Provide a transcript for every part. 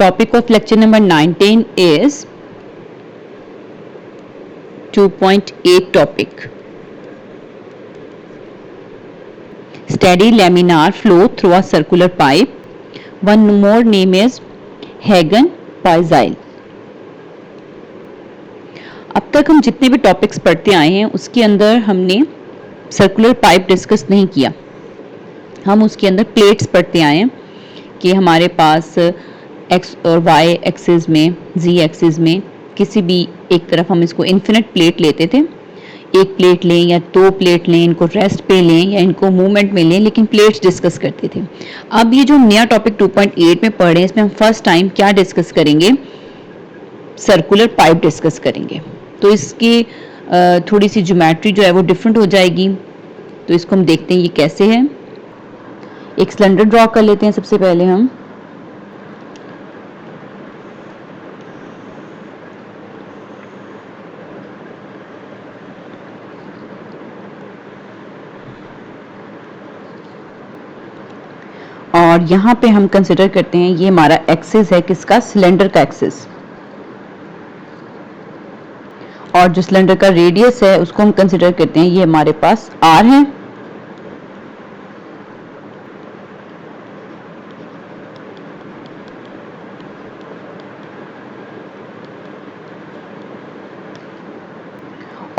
topic of lecture number 19 is 2.8 topic. Steady laminar flow through a circular pipe. One more name is Hagen-Poiseuille. अब तक हम जितने भी topics पढ़ते आए हैं उसके अंदर हमने सर्कुलर पाइप डिस्कस नहीं किया. हम उसके अंदर प्लेट्स पढ़ते आए हैं कि हमारे पास एक्स और वाई एक्सिस में, जी एक्सिस में किसी भी एक तरफ हम इसको इन्फिनिट प्लेट लेते थे. एक प्लेट लें या दो प्लेट लें, इनको रेस्ट पे लें या इनको मूवमेंट में लें, लेकिन प्लेट्स डिस्कस करते थे. अब ये जो नया टॉपिक 2.8 में पढ़ रहे हैं इसमें हम फर्स्ट टाइम क्या डिस्कस करेंगे? सर्कुलर पाइप डिस्कस करेंगे. तो इसकी थोड़ी सी ज्योमेट्री जो है वो डिफरेंट हो जाएगी. तो इसको हम देखते हैं ये कैसे है. एक सिलेंडर ड्रॉ कर लेते हैं सबसे पहले हम. और यहाँ पे हम कंसिडर करते हैं ये हमारा एक्सिस है, किसका? सिलेंडर का एक्सिस. और जो सिलेंडर का रेडियस है उसको हम कंसिडर करते हैं ये हमारे पास r है.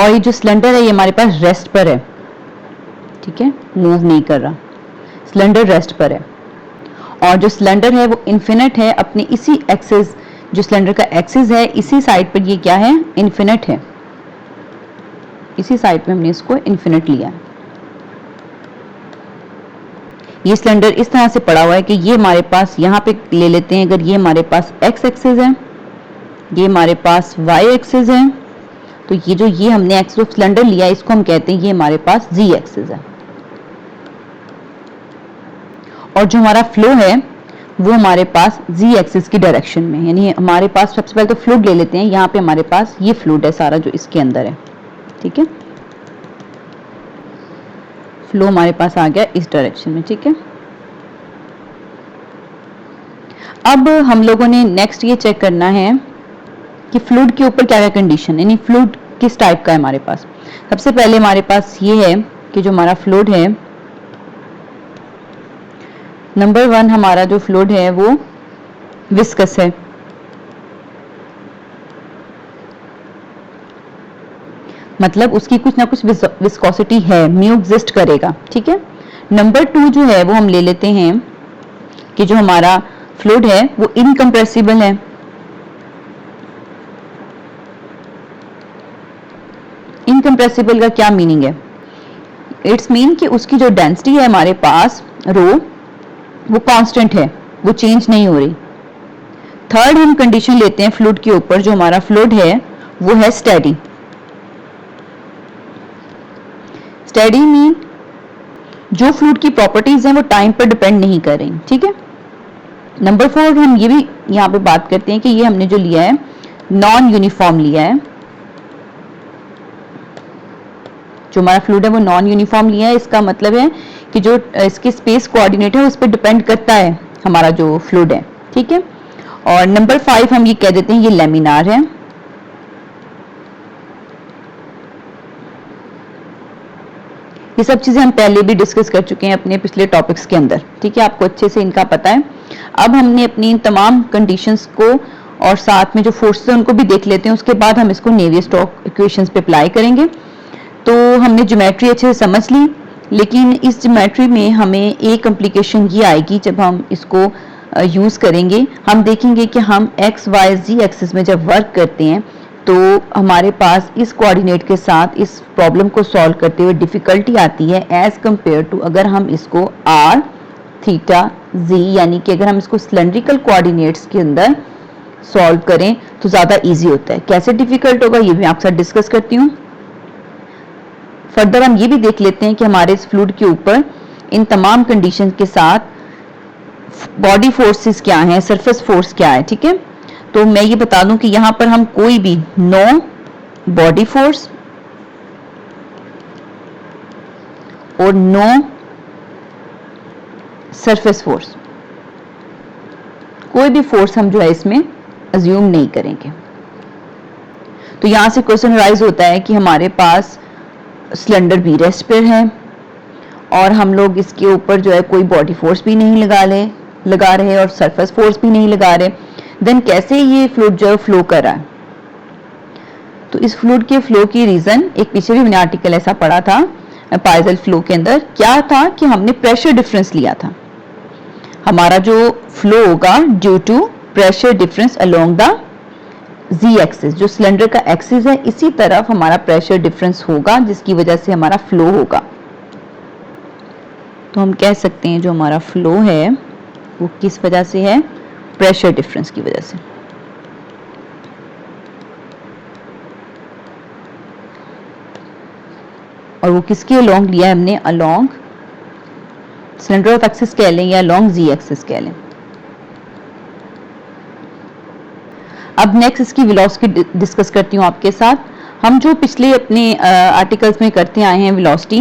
और ये जो सिलेंडर है ये हमारे पास रेस्ट पर है. ठीक है, मूव नहीं कर रहा, सिलेंडर रेस्ट पर है. और जो सिलेंडर है वो इन्फिनिट है अपनी इसी एक्सिस, जो सिलेंडर का एक्सिस है इसी साइड पर ये क्या है? इन्फिनिट है. इसी साइड पे हमने इसको इन्फिनिट लिया है. ये सिलेंडर इस तरह से पड़ा हुआ है कि ये हमारे पास यहाँ पे ले लेते हैं. अगर ये हमारे पास एक्स एक्सिस है, ये हमारे पास वाई एक्सिस है, तो ये जो ये हमने एक्सिस ऑफ सिलेंडर लिया है इसको हम कहते हैं ये हमारे पास जी एक्सिस है. और जो हमारा फ्लो है वो हमारे पास जी एक्सिस की डायरेक्शन में, यानी हमारे पास सबसे पहले तो फ्लूइड ले लेते हैं. यहाँ पे हमारे पास ये फ्लूइड है सारा जो इसके अंदर है. ठीक है, फ्लो हमारे पास आ गया इस डायरेक्शन में. ठीक है, अब हम लोगों ने नेक्स्ट ये चेक करना है कि फ्लूइड के ऊपर क्या क्या कंडीशन, यानी फ्लूइड किस टाइप का है हमारे पास. सबसे पहले हमारे पास ये है कि जो हमारा फ्लूइड है, नंबर 1 हमारा जो फ्लूइड है वो विस्कस है. मतलब उसकी कुछ ना कुछ विस्कोसिटी है, म्यू एग्जिस्ट करेगा. ठीक है. नंबर 2 जो है वो हम ले लेते हैं कि जो हमारा फ्लूइड है वो इनकम्प्रेसिबल है. इनकम्प्रेसिबल का क्या मीनिंग है? इट्स मीन कि उसकी जो डेंसिटी है हमारे पास रो वो कांस्टेंट है, वो चेंज नहीं हो रही. थर्ड हम कंडीशन लेते हैं फ्लूइड के ऊपर, जो हमारा फ्लूइड है वो है स्टेडी. स्टेडी मीन जो फ्लूइड की प्रॉपर्टीज हैं वो टाइम पर डिपेंड नहीं कर रही. ठीक है. नंबर 4 हम ये भी यहाँ पे बात करते हैं कि ये हमने जो लिया है नॉन यूनिफॉर्म लिया है. जो हमारा फ्लूइड है वो नॉन यूनिफॉर्म लिया है. इसका मतलब है कि जो इसके स्पेस कोऑर्डिनेट है उस पर डिपेंड करता है हमारा जो फ्लूइड है. ठीक है. और नंबर 5 हम ये कह देते हैं ये लैमिनार है. ये सब चीजें हम पहले भी डिस्कस कर चुके हैं अपने पिछले टॉपिक्स के अंदर. ठीक है, आपको अच्छे से इनका पता है. अब हमने अपनी इन तमाम कंडीशंस को और साथ में जो फोर्सेस हैं उनको भी देख लेते हैं. उसके बाद हम इसको नेवियर-स्टोक्स इक्वेशंस पे अप्लाई करेंगे. तो हमने ज्योमेट्री अच्छे से समझ ली, लेकिन इस ज्योमेट्री में हमें एक कॉम्प्लिकेशन ये आएगी जब हम इसको यूज करेंगे. हम देखेंगे कि हम एक्स वाई जी एक्सिस में जब वर्क करते हैं तो हमारे पास इस कोऑर्डिनेट के साथ इस प्रॉब्लम को सॉल्व करते हुए डिफिकल्टी आती है एज कंपेयर टू अगर हम इसको आर थीटा जी, यानी कि अगर हम इसको सिलेंड्रिकल कोऑर्डिनेट्स के अंदर सॉल्व करें तो ज़्यादा इजी होता है. कैसे डिफिकल्ट होगा ये भी आपके साथ डिस्कस करती हूँ. फर्दर हम ये भी देख लेते हैं कि हमारे इस फ्लूइड के ऊपर इन तमाम कंडीशन के साथ बॉडी फोर्सेस क्या हैं, सरफेस फोर्स क्या है. ठीक है. तो मैं ये बता दूं कि यहां पर हम कोई भी नो बॉडी फोर्स और नो सरफेस फोर्स कोई भी फोर्स हम जो है इसमें अज्यूम नहीं करेंगे। तो यहां से क्वेश्चन राइज होता है कि हमारे पास सिलेंडर भी रेस्ट पर है और हम लोग इसके ऊपर जो है कोई बॉडी फोर्स भी नहीं लगा रहे और सरफेस फोर्स भी नहीं लगा रहे, देन कैसे ये फ्लूइड जो है फ्लो कर रहा है। तो इस फ्लूइड के फ्लो की रीजन एक पीछे भी मैंने आर्टिकल ऐसा पढ़ा था पाइजल फ्लो के अंदर, क्या था कि हमने प्रेशर डिफरेंस लिया था। हमारा जो फ्लो होगा due to pressure difference along the z axis, जो सिलेंडर का एक्सिस है इसी तरफ हमारा प्रेशर डिफरेंस होगा जिसकी वजह से हमारा फ्लो होगा। तो हम कह सकते हैं जो हमारा फ्लो है वो किस वजह से है, प्रेशर डिफरेंस की वजह से। और वो किसके अलोंग लिया है हमने, अलोंग सिलेंडर ऑफ एक्सिस कह लें या अलोंग जी एक्सिस कह लें। अब नेक्स्ट इसकी वेलोसिटी डिस्कस करती हूं आपके साथ। हम जो पिछले अपने आर्टिकल्स में करते आए हैं वेलोसिटी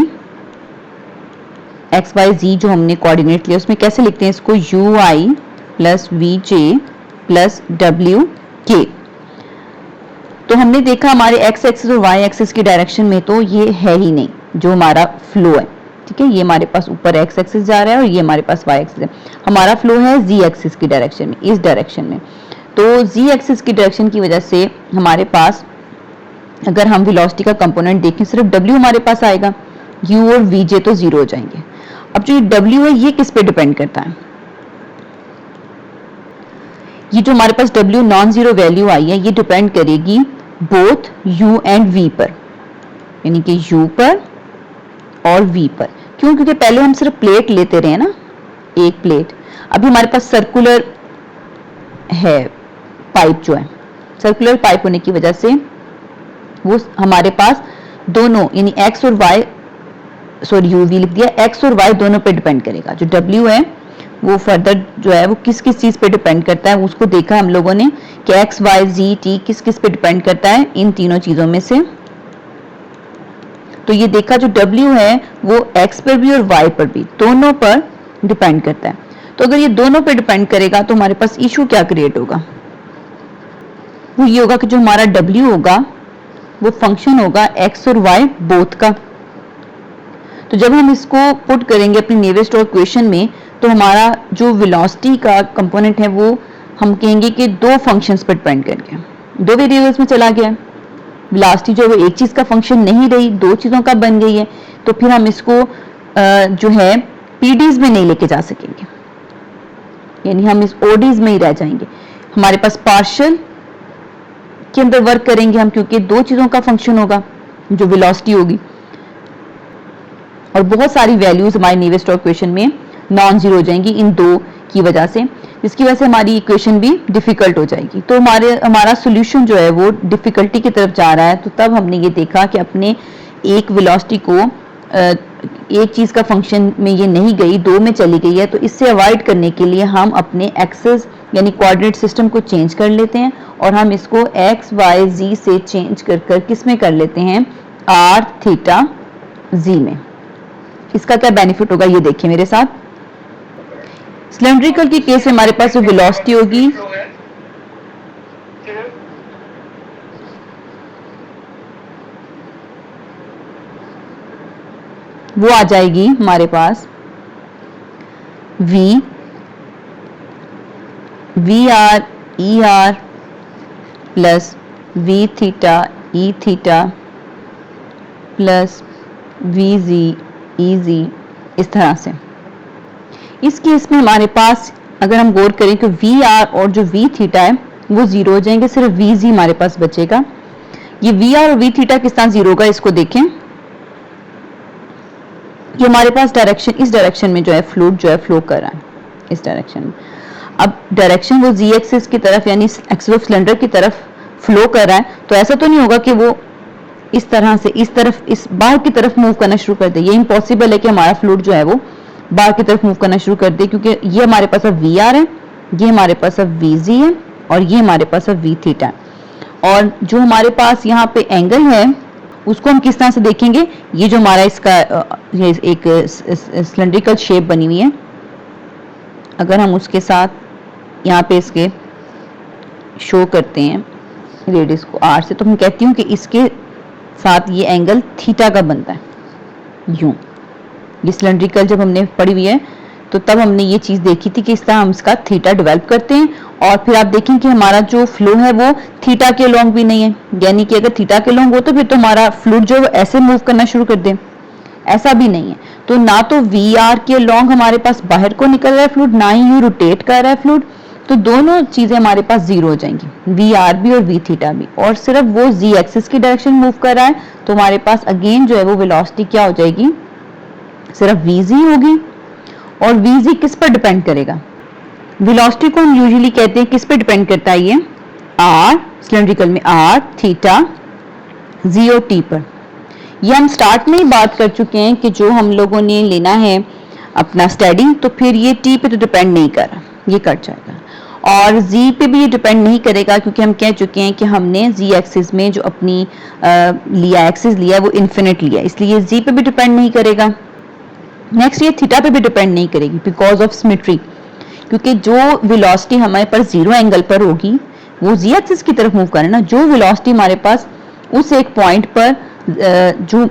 एक्स वाई जी जो हमने कोऑर्डिनेट लिया उसमें कैसे लिखते हैं इसको, u i plus v j plus डब्ल्यू के। तो हमने देखा हमारे एक्स एक्सिस और वाई एक्सिस की डायरेक्शन में तो ये है ही नहीं जो हमारा फ्लो है, ठीक है। ये हमारे पास ऊपर एक्स एक्सिस जा रहा है और ये हमारे पास वाई एक्सिस है। हमारा फ्लो है जी एक्सिस की डायरेक्शन में, इस डायरेक्शन में। तो जी एक्सिस की डायरेक्शन की वजह से हमारे पास अगर हम वेलोसिटी का कंपोनेंट देखें सिर्फ डब्ल्यू हमारे पास आएगा, यू और वी जे तो जीरो हो जाएंगे। अब जो ये डब्ल्यू है ये किस पे डिपेंड करता है, ये जो हमारे पास डब्ल्यू नॉन जीरो वैल्यू आई है ये डिपेंड करेगी बोथ u एंड v पर, यानी कि u पर और v पर। क्यों, क्योंकि पहले हम सिर्फ प्लेट लेते रहे ना, एक प्लेट। अभी हमारे पास सर्कुलर है पाइप, जो है सर्कुलर पाइप होने की वजह से वो हमारे पास दोनों यानी x और y, सॉरी u v लिख दिया, x और y दोनों पे डिपेंड करेगा। जो w है वो फर्दर जो है वो किस किस चीज पे डिपेंड करता है उसको देखा हम लोगों ने कि x y z t किस किस पे डिपेंड करता है, इन तीनों चीजों में से। तो ये देखा जो w है वो x पर भी और y पर भी दोनों पर डिपेंड करता है। तो अगर ये दोनों पे डिपेंड करेगा तो हमारे पास इशू क्या क्रिएट होगा, वो ये होगा कि जो हमारा w होगा वो फंक्शन होगा x और y बोथ का। तो जब हम इसको पुट करेंगे अपनी नेवियर-स्टोक्स इक्वेशन में तो हमारा जो वेलोसिटी का कंपोनेंट है वो हम कहेंगे कि दो फंक्शंस पर डिपेंड करके, दो वेरिएबल्स में चला गया। वेलोसिटी जो है वो एक चीज का फंक्शन नहीं रही, दो चीजों का बन गई है। तो फिर हम इसको जो है पीडीज में नहीं लेके जा सकेंगे, यानी हम इस ओडीज में ही रह जाएंगे। हमारे पास पार्शियल के अंदर वर्क करेंगे हम, क्योंकि दो चीजों का फंक्शन होगा जो वेलोसिटी होगी, और बहुत सारी वैल्यूज हमारी नेवियर-स्टोक्स इक्वेशन में नॉन जीरो हो जाएंगी इन दो की वजह से, जिसकी वजह से हमारी इक्वेशन भी डिफिकल्ट हो जाएगी। तो हमारा सॉल्यूशन जो है वो डिफिकल्टी की तरफ जा रहा है। तो तब हमने ये देखा कि अपने एक वेलोसिटी को एक चीज का फंक्शन में ये नहीं गई, दो में चली गई है, तो इससे अवॉइड करने के लिए हम अपने एक्सिस यानी कोऑर्डिनेट सिस्टम को चेंज कर लेते हैं और हम इसको एक्स वाई जी से चेंज कर किस में कर लेते हैं, आर थीटा जी में। इसका क्या बेनिफिट होगा ये देखिए मेरे साथ। सिलेंड्रिकल के केस में हमारे पास जो वेलोसिटी होगी वो आ जाएगी हमारे पास V R E R plus V theta E theta plus V G E G, इस तरह से। इस केस में हमारे पास अगर हम गौर करें कि वी आर और जो वी थीटा है वो जीरो हो जाएंगे, सिर्फ वी जी हमारे पास बचेगा। ये वी आर और वी थीटा किस तरह जीरो होगा इसको देखें। ये हमारे पास डायरेक्शन, इस डायरेक्शन में जो है फ्लूइड जो है फ्लो कर रहा है, इस डायरेक्शन में। अब डायरेक्शन वो जी एक्सिस की तरफ यानी एक्सिस ऑफ सिलेंडर की तरफ फ्लो कर रहा है, तो ऐसा तो नहीं होगा कि वो इस तरह से इस तरफ इस बाहर की तरफ मूव करना शुरू कर दे। ये इम्पॉसिबल है कि हमारा फ्लूइड जो है वो बाहर की तरफ मूव करना शुरू कर दे, क्योंकि ये हमारे पास अब वी आर है, ये हमारे पास अब वी जी है और ये हमारे पास अब वी थीटा है। और जो हमारे पास यहाँ पे एंगल है उसको हम किस तरह से देखेंगे, ये जो हमारा इसका ये एक सिलेंड्रिकल शेप बनी हुई है, अगर हम उसके साथ यहाँ पे इसके शो करते हैं रेडियस को r से, तो हम कहती हूँ कि इसके साथ ये एंगल थीटा का बनता है यूं। ये सिलेंड्रिकल जब हमने पढ़ी हुई है तो तब हमने ये चीज देखी थी कि इस तरह हम इसका थीटा डेवलप करते हैं। और फिर आप देखें कि हमारा जो फ्लो है वो थीटा के लॉन्ग भी नहीं है, यानी कि अगर थीटा के लॉन्ग हो तो फिर तो हमारा फ्लूइड जो ऐसे मूव करना शुरू कर दे, ऐसा भी नहीं है। तो ना तो वी आर के लॉन्ग हमारे पास बाहर को निकल रहा है फ्लूइड, ना ही यू रोटेट कर रहा है फ्लूइड, तो दोनों चीजें हमारे पास जीरो हो जाएंगी, वी आर भी और वी थीटा भी, और सिर्फ वो जी एक्सिस की डायरेक्शन मूव कर रहा है, तो हमारे पास अगेन जो है वो वेलोसिटी क्या हो जाएगी, सिर्फ वी जी होगी। और वी जी किस पर डिपेंड करेगा, वेलोसिटी को हम यूजुअली कहते हैं किस पे डिपेंड करता है, ये आर, सिलेंड्रिकल में आर, थीटा, जी और टी पर। ये हम स्टार्ट में ही बात कर चुके हैं कि जो हम लोगों ने लेना है अपना स्टडी, तो फिर ये टी पे तो डिपेंड नहीं कर रहा, ये कट जाएगा। और जी पे भी ये डिपेंड नहीं करेगा, क्योंकि हम कह चुके हैं कि हमने जी एक्सिस में जो अपनी लिया एक्सिस लिया है वो इन्फिनिट लिया, इसलिए जी पे भी डिपेंड नहीं करेगा। नेक्स्ट ये थीटा पे भी डिपेंड नहीं करेगी बिकॉज ऑफ सिमेट्री, क्योंकि जो वेलोसिटी हमारे पास जीरो एंगल पर होगी वो जी एक्सिस की तरफ मूव करे ना, जो वेलोसिटी हमारे पास उस एक पॉइंट पर जो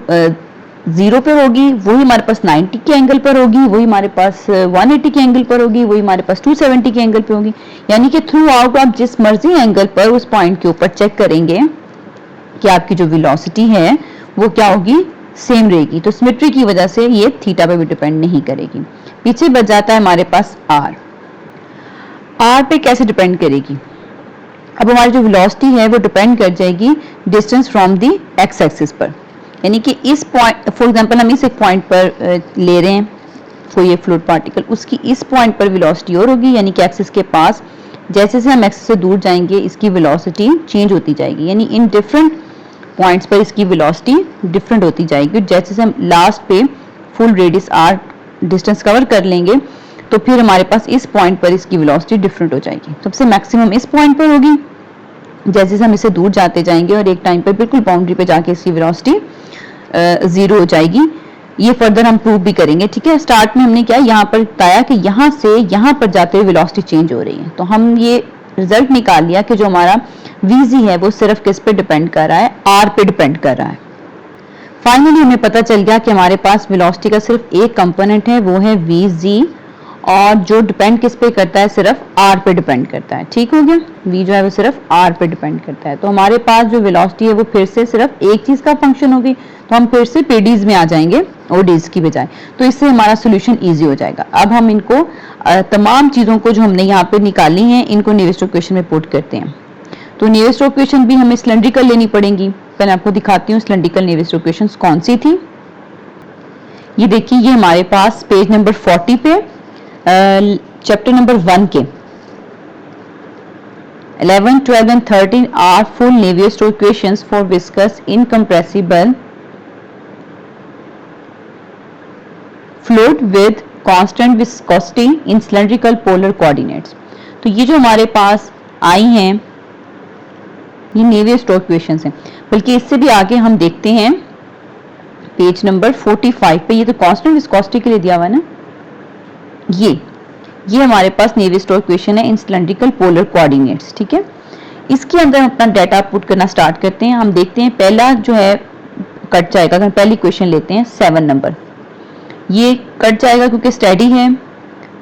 जीरो पे होगी वही हमारे पास 90 के एंगल पर होगी, वही हमारे पास 180 के एंगल पर होगी, वही हमारे पास 270 के एंगल पे होगी। यानी कि थ्रू आउट आप जिस मर्जी एंगल पर उस पॉइंट के ऊपर चेक करेंगे कि आपकी जो वेलोसिटी है वो क्या होगी, सेम रहेगी। तो सिमेट्री की वजह से ये थीटा पे भी डिपेंड नहीं करेगी। पीछे बच जाता है हमारे पास आर। आर पे कैसे डिपेंड करेगी, अब हमारी जो वेलोसिटी है वो डिपेंड कर जाएगी distance from the x axis पर, यानी कि इस पॉइंट, फॉर एग्जांपल हम इस एक पॉइंट पर ले रहे हैं कोई ये फ्लूइड पार्टिकल, उसकी इस पॉइंट पर वेलोसिटी और होगी, यानी कि एक्सिस के पास, जैसे जैसे हम एक्सिस से दूर जाएंगे इसकी वेलोसिटी चेंज होती जाएगी, यानी इन डिफरेंट पॉइंट्स पर इसकी वेलोसिटी डिफरेंट होती जाएगी। जैसे जैसे हम लास्ट पे full radius r distance cover कर लेंगे तो फिर हमारे पास इस पॉइंट पर इसकी वेलोसिटी डिफरेंट हो जाएगी, सबसे मैक्सिमम इस पॉइंट पर होगी, जैसे जैसे हम इससे दूर जाते जाएंगे और एक टाइम पर बिल्कुल बाउंड्री पे जाके इसकी वेलोसिटी जीरो हो जाएगी। ये फर्दर हम प्रूव भी करेंगे, ठीक है। स्टार्ट में हमने क्या यहाँ पर बताया कि यहाँ से यहाँ पर जाते हुए वेलोसिटी चेंज हो रही है, तो हम ये रिजल्ट निकाल लिया कि जो हमारा वीजी है वो सिर्फ किस पे डिपेंड कर रहा है, आर पे डिपेंड कर रहा है। फाइनली हमें पता चल गया कि हमारे पास वेलोसिटी का सिर्फ एक कंपोनेंट है, वो है वी, और जो डिपेंड किस पे करता है, सिर्फ आर पे डिपेंड करता है। ठीक हो गया, वी जो है वो सिर्फ आर पे डिपेंड करता है। तो हमारे पास जो वेलोसिटी है वो फिर से सिर्फ एक चीज का फंक्शन होगी, तो हम फिर से पीडीज में आ जाएंगे ओडीज की बजाय, तो इससे हमारा सोल्यूशन इजी हो जाएगा। अब हम इनको तमाम चीजों को जो हमने यहाँ पे निकाली हैं इनको नीवेस्ट इक्वेशन में पुट करते हैं। तो नीवेस्ट इक्वेशन भी हमें सिलेंड्रिकल लेनी पड़ेगी, पहले आपको दिखाती हूँ सिलेंड्रिकल नीवेस्ट इक्वेशन कौन सी थी। ये देखिए, ये हमारे पास पेज नंबर 40 पे चैप्टर नंबर 1 के 11, 12 and 13 are full Navier-Stokes equations for viscous incompressible fluid with constant viscosity in cylindrical polar coordinates। तो ये जो हमारे पास आई हैं ये Navier-Stokes equations हैं, बल्कि इससे भी आगे हम देखते हैं पेज नंबर 45 पे, ये तो कांस्टेंट विस्कोसिटी के लिए दिया हुआ है ना, ये हमारे पास Navier-Stokes इक्वेशन है इन सिलेंड्रिकल पोलर कोऑर्डिनेट्स। ठीक है, इसके अंदर अपना डाटा पुट करना स्टार्ट करते हैं। हम देखते हैं पहला जो है कट जाएगा, अगर पहली इक्वेशन लेते हैं 7 नंबर, ये कट जाएगा क्योंकि स्टेडी है,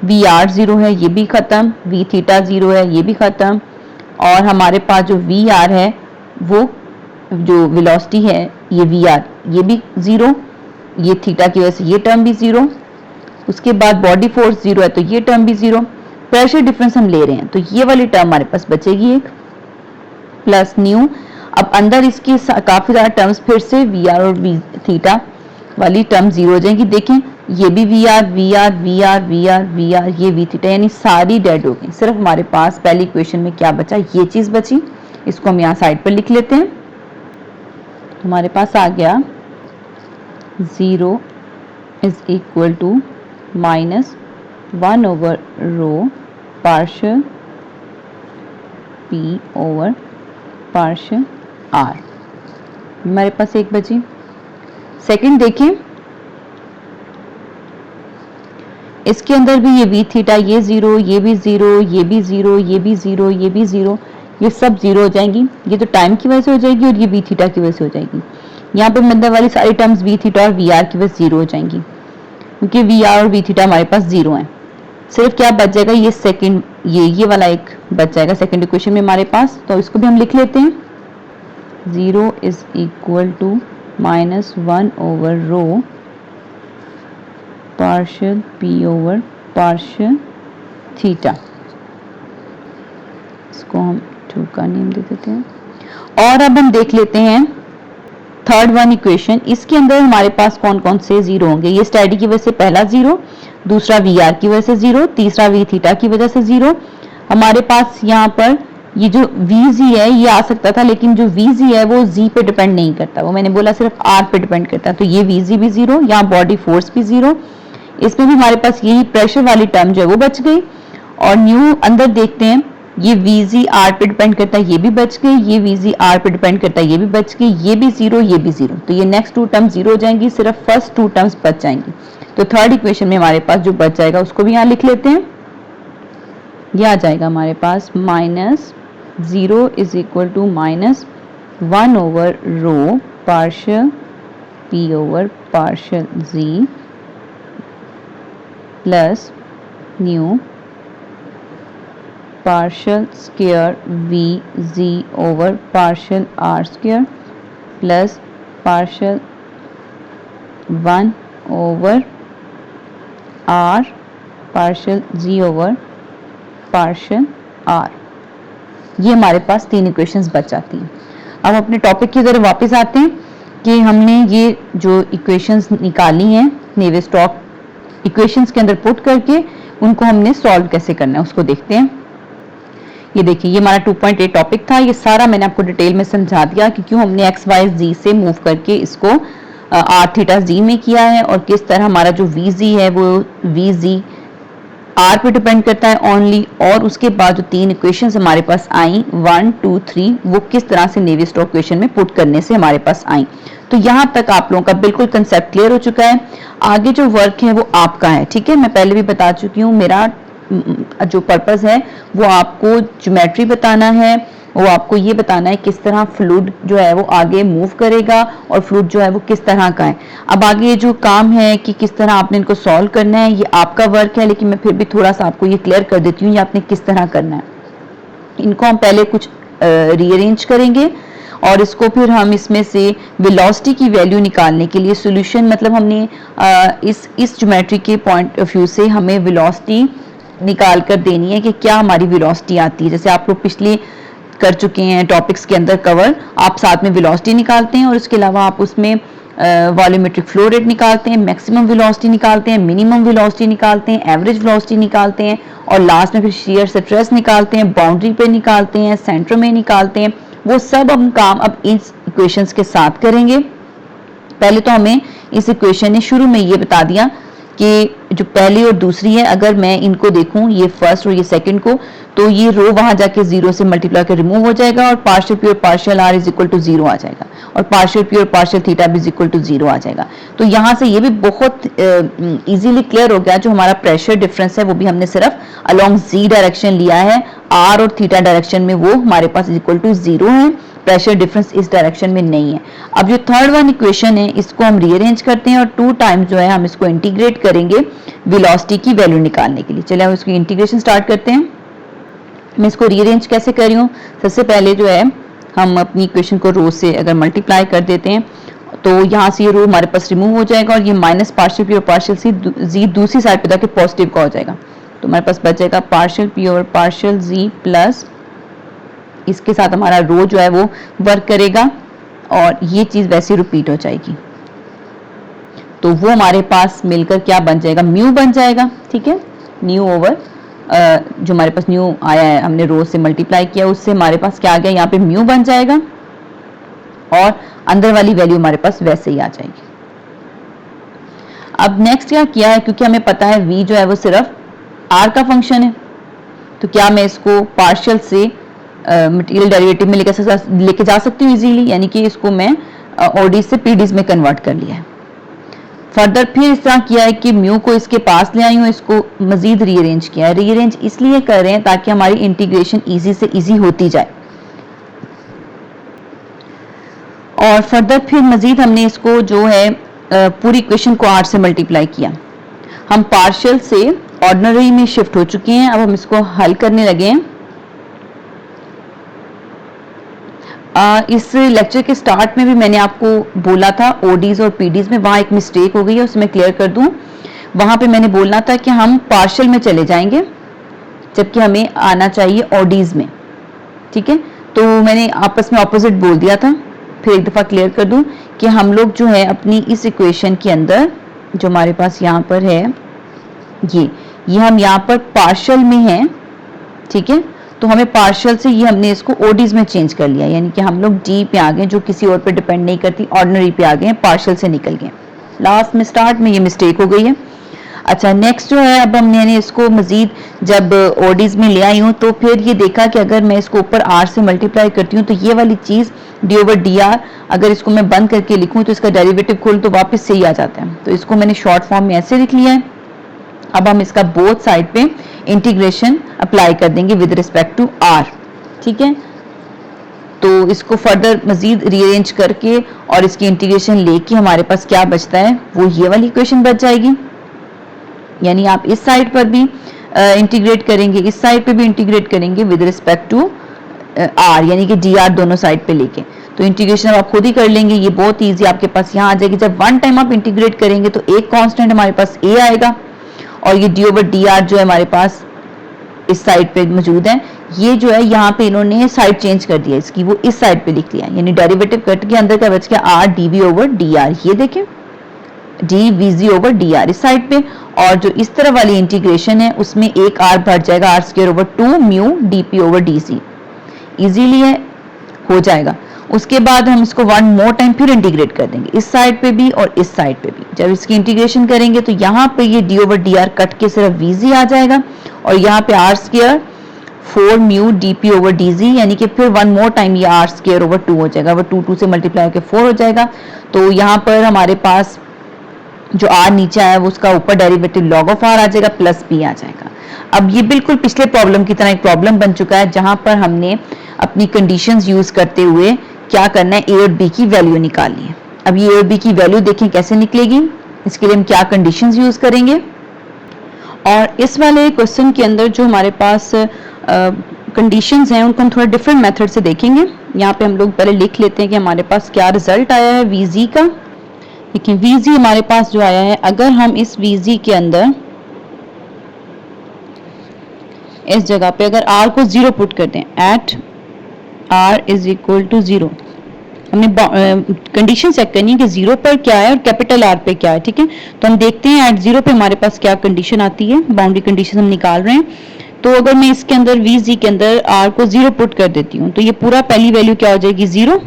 वी आर जीरो है ये भी खत्म, वी थीटा जीरो है ये भी खत्म, और हमारे पास जो वी आर है वो जो वेलोसिटी है ये वी आर ये भी जीरो, ये थीटा की वजह से ये टर्म भी जीरो, उसके बाद बॉडी फोर्स जीरो है तो ये टर्म भी जीरो, प्रेशर डिफरेंस हम ले रहे हैं तो ये वाली टर्म हमारे पास बचेगी एक, प्लस न्यू। अब अंदर इसकी काफी ज्यादा टर्म्स, फिर से वी आर और वी थीटा वाली टर्म जीरो हो जाएंगी। देखें ये भी v r v r v r v r v r, ये वी थीटा, यानी सारी डेड हो गई। सिर्फ हमारे पास पहली इक्वेशन में क्या बचा, ये चीज बची, इसको हम यहाँ साइड पर लिख लेते हैं। हमारे पास आ गया 0 is equal to -1 over rho partial p over partial r, हमारे पास एक बची। सेकंड देखें, इसके अंदर भी ये वी थीटा, ये जीरो, ये भी जीरो, ये भी जीरो, ये भी जीरो, ये भी जीरो, ये सब जीरो हो जाएंगी। ये तो टाइम की वजह से हो जाएगी और ये वी थीटा की वजह से हो जाएगी। यहाँ पे मध्य वाली सारी टर्म्स वी थीटा और वी आर की वजह से जीरो हो जाएंगी, क्योंकि वी आर और वी थीटा हमारे पास जीरो है। सिर्फ क्या बच जाएगा, ये सेकंड, ये वाला एक बच जाएगा सेकंड इक्वेशन में हमारे पास। तो इसको भी हम लिख लेते हैं, 0 is equal to -1 over rho partial p over partial theta. इसको हम 2 का नेम दे देते हैं। और अब हम देख लेते हैं थर्ड वन इक्वेशन। इसके अंदर हमारे पास कौन कौन से जीरो होंगे। ये स्टेडी की वजह से पहला जीरो, दूसरा वी आर की वजह से जीरो, तीसरा वी थीटा की वजह से जीरो। हमारे पास यहाँ पर ये जो वी जी है ये आ सकता था, लेकिन जो वी जी है वो जी पे डिपेंड नहीं करता, वो मैंने बोला सिर्फ आर पे डिपेंड करता है। तो ये वी जी भी जीरो, यहाँ बॉडी फोर्स भी जीरो। इसमें भी हमारे पास यही प्रेशर वाली टर्म जो है वो बच गई। और न्यू अंदर देखते हैं, ये वीजी आर पे डिपेंड करता है, ये भी बच गई, ये वीजी आर पे डिपेंड करता है, ये भी बच गई, ये भी जीरो, ये भी जीरो। तो ये नेक्स्ट 2 टर्म्स जीरो हो जाएंगी, सिर्फ फर्स्ट 2 टर्म्स बच जाएंगी। तो थर्ड इक्वेशन में हमारे पास जो बच जाएगा उसको भी यहाँ लिख लेते हैं। ये आ जाएगा हमारे पास -0 is equal to -1 over rho partial p over partial z plus nu partial square v z over partial r square plus partial 1 over r partial z over partial r। ये हमारे पास 3 इक्वेशंस बच जाती हैं। अब अपने टॉपिक की तरफ वापस आते हैं कि हमने ये जो इक्वेशंस निकाली हैं नेवियर-स्टोक्स इक्वेशंस के अंदर पुट करके उनको हमने सॉल्व कैसे करना है उसको देखते हैं। ये देखिए, ये हमारा 2.8 टॉपिक था। ये सारा मैंने आपको डिटेल में समझा दिया कि क्यों हमने एक्स वाई जी से मूव करके इसको आर थीटा जी में किया है, और किस तरह हमारा जो वी जी है वो वी जी आर पे डिपेंड करता है ओनली। और उसके बाद जो 3 इक्वेशंस हमारे पास आई 1 2 3 वो किस तरह से नेवियर-स्टोक्स इक्वेशन में पुट करने से हमारे पास आई। तो यहाँ तक आप लोगों का बिल्कुल कंसेप्ट क्लियर हो चुका है। आगे जो वर्क है वो आपका है, ठीक है। मैं पहले भी बता चुकी हूँ, मेरा जो पर्पस है वो आपको ज्योमेट्री बताना है, वो आपको ये बताना है किस तरह फ्लूइड जो है वो आगे मूव करेगा और फ्लूइड जो है वो किस तरह का है। अब आगे जो काम है कि किस तरह आपने इनको सॉल्व करना है ये आपका वर्क है, लेकिन मैं फिर भी थोड़ा सा आपको ये क्लियर कर देती हूँ ये आपने किस तरह करना है। इनको हम पहले कुछ रीअरेंज करेंगे और इसको फिर हम इसमें से वेलोसिटी की वैल्यू निकालने के लिए सॉल्यूशन, मतलब हमने इस ज्योमेट्री के पॉइंट ऑफ व्यू से हमें वेलोसिटी निकाल कर देनी है कि क्या हमारी वेलोसिटी आती है। जैसे आप लोग पिछले कर चुके हैं टॉपिक्स के अंदर कवर, आप साथ में वेलोसिटी निकालते हैं और इसके अलावा आप उसमें वॉल्यूमेट्रिक फ्लो रेट निकालते हैं, मैक्सिमम वेलोसिटी निकालते हैं, मिनिमम वेलोसिटी निकालते हैं, एवरेज वेलोसिटी निकालते हैं और लास्ट में फिर शियर स्ट्रेस निकालते हैं, बाउंड्री पे निकालते हैं, सेंटर में निकालते हैं। वो सब हम काम अब इस इक्वेशंस के साथ करेंगे। पहले तो हमें इस इक्वेशन ने शुरू में ये बता दिया कि जो पहली और दूसरी है, अगर मैं इनको देखूं ये फर्स्ट और ये सेकंड को, तो ये रो वहां जाके 0 से मल्टीप्लाई कर रिमूव हो जाएगा और पार्शियल पी और partial r is equal to 0 आ जाएगा और पार्शियल पी और पार्शियल थीटा भी इज इक्वल टू 0 आ जाएगा। तो यहाँ से ये भी बहुत इजीली क्लियर हो गया, जो हमारा प्रेशर डिफरेंस है वो भी हमने सिर्फ अलोंग जी डायरेक्शन लिया है, आर और थीटा डायरेक्शन में वो हमारे पास इज इक्वल टू 0 है, प्रेशर डिफरेंस इस डायरेक्शन में नहीं है। अब जो थर्ड वन इक्वेशन है इसको हम रीअरेंज करते हैं और 2 टाइम्स जो है हम इसको इंटीग्रेट करेंगे वेलोसिटी की वैल्यू निकालने के लिए। चलिए हम इसकी इंटीग्रेशन स्टार्ट करते हैं। मैं इसको रीअरेंज कैसे कर रही हूँ, सबसे पहले जो है हम अपनी इक्वेशन को रो से अगर मल्टीप्लाई कर देते हैं तो यहाँ से ये रो हमारे पास रिमूव हो जाएगा और ये माइनस पार्शियल पी और पार्शियल जी दूसरी साइड पे जाके पॉजिटिव का हो जाएगा। तो हमारे पास बच जाएगा पार्शियल पी और पार्शियल जी प्लस इसके साथ हमारा रो जो है वो वर्क करेगा और ये चीज वैसे रिपीट हो जाएगी। तो वो हमारे पास मिलकर क्या बन जाएगा, म्यू बन जाएगा, ठीक है। न्यू ओवर जो हमारे पास न्यू आया है हमने रो से मल्टीप्लाई किया उससे हमारे पास क्या आ गया, यहाँ पे म्यू बन जाएगा और अंदर वाली वैल्यू हमारे पास वैसे ही आ जाएगी। अब नेक्स्ट क्या किया है, क्योंकि हमें पता है v जो है वो सिर्फ r का फंक्शन है, तो क्या मैं इसको पार्शियल से मटेरियल डेरिवेटिव में लेके जा सकती हूँ इजीली, यानी कि इसको मैं ओडीज से पीडीज में कन्वर्ट कर लिया है। फर्दर फिर इस तरह किया है कि म्यू को इसके पास ले आई हूँ, इसको मजीद रीअरेंज किया है। रीअरेंज इसलिए कर रहे हैं ताकि हमारी इंटीग्रेशन इजी से इजी होती जाए। और फर्दर फिर मजीद हमने इसको जो है पूरी इक्वेशन को 8 से मल्टीप्लाई किया। हम पार्शियल से ऑर्डिनरी में शिफ्ट हो चुके हैं। अब हम इसको हल करने लगे हैं। इस लेक्चर के स्टार्ट में भी मैंने आपको बोला था ओडीज और पीडीज में वहां एक मिस्टेक हो गई है, उसमें क्लियर कर दूं। वहां पे मैंने बोलना था कि हम पार्शियल में चले जाएंगे जबकि हमें आना चाहिए ओडीज में, ठीक है। तो मैंने आपस में ऑपोजिट बोल दिया था। फिर एक दफा क्लियर कर दूं कि हम लोग जो है अपनी इस इक्वेशन के अंदर जो हमारे पास यहाँ पर है ये हम यहाँ पर पार्शियल में हैं, ठीक है। तो हमें पार्शियल से ये हमने इसको ओडीज में चेंज कर लिया, यानी कि हम लोग डी पे आ गए जो किसी और पे डिपेंड नहीं करती, ऑर्डिनरी पे आ गए, पार्शियल से निकल गए। लास्ट में स्टार्ट में ये मिस्टेक हो गई है। अच्छा, नेक्स्ट जो है अब हमने इसको मजीद जब ओडीज में ले आई हूँ तो फिर ये देखा कि अगर मैं इसको ऊपर आर से मल्टीप्लाई करती हूँ तो ये वाली चीज डी ओवर डी आर अगर इसको मैं बंद करके लिखूं तो इसका डेरिवेटिव खोल तो वापस से ही आ जाता है। तो इसको मैंने शॉर्ट फॉर्म में ऐसे लिख लिया है। अब हम इसका बोथ साइड पे इंटीग्रेशन अप्लाई कर देंगे विद रिस्पेक्ट टू आर, ठीक है। तो इसको फर्दर मजीद रीअरेंज करके और इसकी इंटीग्रेशन लेके हमारे पास क्या बचता है वो ये वाली इक्वेशन बच जाएगी। यानी आप इस साइड पर भी इंटीग्रेट करेंगे, इस साइड पे भी इंटीग्रेट करेंगे विद रिस्पेक्ट टू आर, यानी कि डी आर दोनों साइड पे लेके। तो इंटीग्रेशन आप खुद ही कर लेंगे, ये बहुत इजी आपके पास यहाँ आ जाएगी। जब वन टाइम आप इंटीग्रेट करेंगे तो एक कांस्टेंट हमारे पास ए आएगा और ये डी ओवर डी आर जो है हमारे पास इस साइड पे मौजूद है। ये जो है यहाँ पे इन्होंने साइड चेंज कर दिया इसकी, वो इस साइड पे लिख लिया, यानी डेरिवेटिव कट के अंदर क्या बच गया r d v over d r. ये देखें d v z over d r इस साइड पे, और जो इस तरह वाली इंटीग्रेशन है उसमें एक आर बढ़ जाएगा, r square over 2 mu d p over d c. Easily है, हो जाएगा। उसके बाद हम इसको वन मोर टाइम फिर इंटीग्रेट कर देंगे इस साइड पे भी और इस साइड पे भी। जब इसकी इंटीग्रेशन करेंगे तो यहाँ पे ये d over d r cut के सिर्फ वी जी आ जाएगा और यहाँ पे r square 4 mu d p over d z, यानी कि फिर वन मोर टाइम ये आर स्क्वायर ओवर 2 हो जाएगा, वो 2 से मल्टीप्लाई होकर 4 हो जाएगा। तो यहाँ पर हमारे पास जो आर नीचे आया वो उसका ऊपर डेरिवेटिव लॉग ऑफ आर आ जाएगा प्लस बी आ जाएगा। अब ये बिल्कुल पिछले प्रॉब्लम की तरह एक प्रॉब्लम बन चुका है जहां पर हमने अपनी कंडीशंस यूज करते हुए क्या करना है, ए और बी की वैल्यू निकालनी है। अब ये ए और बी की वैल्यू देखें कैसे निकलेगी, इसके लिए हम क्या कंडीशंस यूज करेंगे। और इस वाले क्वेश्चन के अंदर जो हमारे पास कंडीशंस हैं उनको हम थोड़ा डिफरेंट मेथड से देखेंगे। यहाँ पे हम लोग पहले लिख लेते हैं कि हमारे पास क्या रिजल्ट आया है वीजी का। देखिए वीजी हमारे पास जो आया है, अगर हम इस वीजी के अंदर इस जगह पे अगर r को 0 पुट कर दें, at r is equal to 0, हमने कंडीशन चेक करनी है कि 0 पर क्या है और कैपिटल R पे क्या है, ठीक है। तो हम देखते हैं एट 0 पे हमारे पास क्या कंडीशन आती है, बाउंड्री कंडीशन हम निकाल रहे हैं। तो अगर मैं इसके अंदर VG के अंदर R को 0 पुट कर देती हूँ तो ये पूरा पहली वैल्यू क्या हो जाएगी 0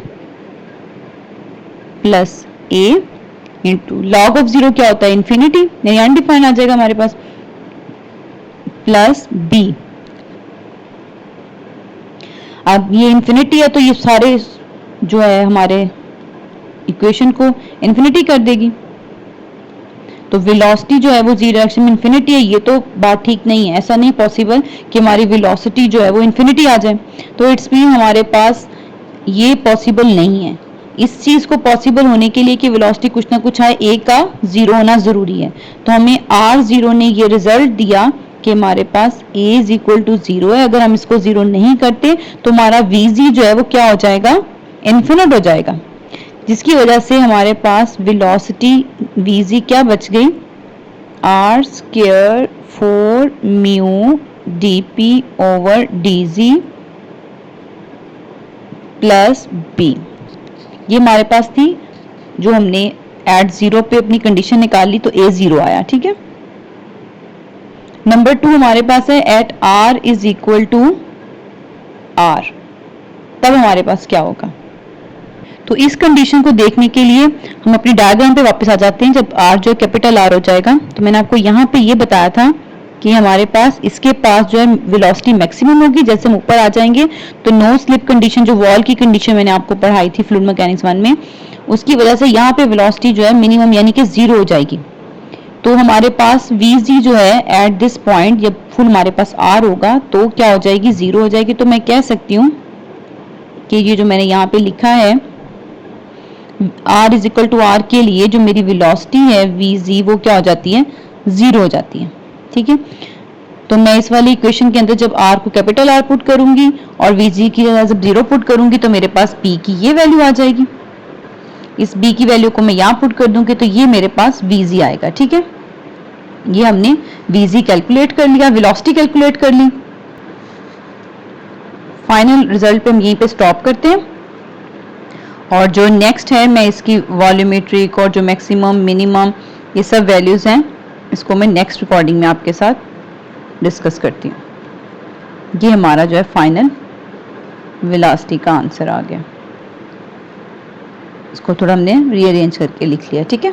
plus A into log of 0 क्या होता है इन्फिनिटी, यानी अनडिफाइंड आ जाएगा हमारे पास, प्लस B। अब ये इन्फिनिटी है तो ये सारे जो है हमारे इक्वेशन को इन्फिनिटी कर देगी। तो वेलोसिटी जो है वो जीरो डायरेक्शन में इन्फिनिटी है, ये तो बात ठीक नहीं है। ऐसा नहीं पॉसिबल कि हमारी वेलोसिटी जो है वो इन्फिनिटी आ जाए, तो इट्स मीन हमारे पास ये पॉसिबल नहीं है। इस चीज को पॉसिबल होने के लिए कि वेलोसिटी कुछ ना कुछ आए, ए का 0 होना जरूरी है। तो हमें R0 ने ये रिजल्ट दिया कि हमारे पास A इज इक्वल टू 0 है। अगर हम इसको 0 नहीं करते तो हमारा VG जो है वो क्या हो जाएगा, इन्फिनिट हो जाएगा, जिसकी वजह से हमारे पास वेलोसिटी VG क्या बच गई, R square 4 mu dp over dz plus b। ये हमारे पास थी जो हमने एट 0 पे अपनी कंडीशन निकाल ली तो A 0 आया, ठीक है। नंबर 2 हमारे पास है at R is equal to R, तब हमारे पास क्या होगा। तो इस कंडीशन को देखने के लिए हम अपनी डायग्राम पे वापस आ जाते हैं। जब R जो कैपिटल R हो जाएगा तो मैंने आपको यहाँ पे ये बताया था कि हमारे पास इसके पास जो है वेलोसिटी मैक्सिमम होगी। जैसे हम ऊपर आ जाएंगे तो नो स्लिप कंडीशन, जो वॉल की कंडीशन मैंने आपको पढ़ाई थी फ्लूइड मैकेनिक्स 1 में, उसकी वजह से यहाँ पे वेलोसिटी जो है मिनिमम यानी कि 0 हो जाएगी। तो हमारे पास vg जो है एट दिस पॉइंट, जब फुल हमारे पास r होगा तो क्या हो जाएगी, 0 हो जाएगी। तो मैं कह सकती हूँ कि ये जो मैंने यहाँ पे लिखा है r is equal to r के लिए जो मेरी वेलोसिटी है vg वो क्या हो जाती है, 0 हो जाती है। ठीक है, तो मैं इस वाली इक्वेशन के अंदर जब r को कैपिटल R पुट करूंगी और vg की जगह जब 0 पुट करूंगी तो मेरे पास p की ये वैल्यू आ जाएगी। इस b की वैल्यू को मैं यहाँ पुट कर दूंगी तो ये मेरे पास vg आएगा। ठीक है, ये हमने vg कैलकुलेट कर लिया, वेलोसिटी कैलकुलेट कर ली। फाइनल रिजल्ट पे हम यहीं पे स्टॉप करते हैं और जो नेक्स्ट है मैं इसकी वॉल्यूमेट्रिक और जो मैक्सिमम मिनिमम ये सब वैल्यूज हैं इसको मैं नेक्स्ट रिकॉर्डिंग में आपके साथ डिस्कस करती हूँ। ये हमारा जो है फाइनल वेलोसिटी का आंसर आ गया। इसको थोड़ा हमने रीअरेंज करके लिख लिया। ठीक है।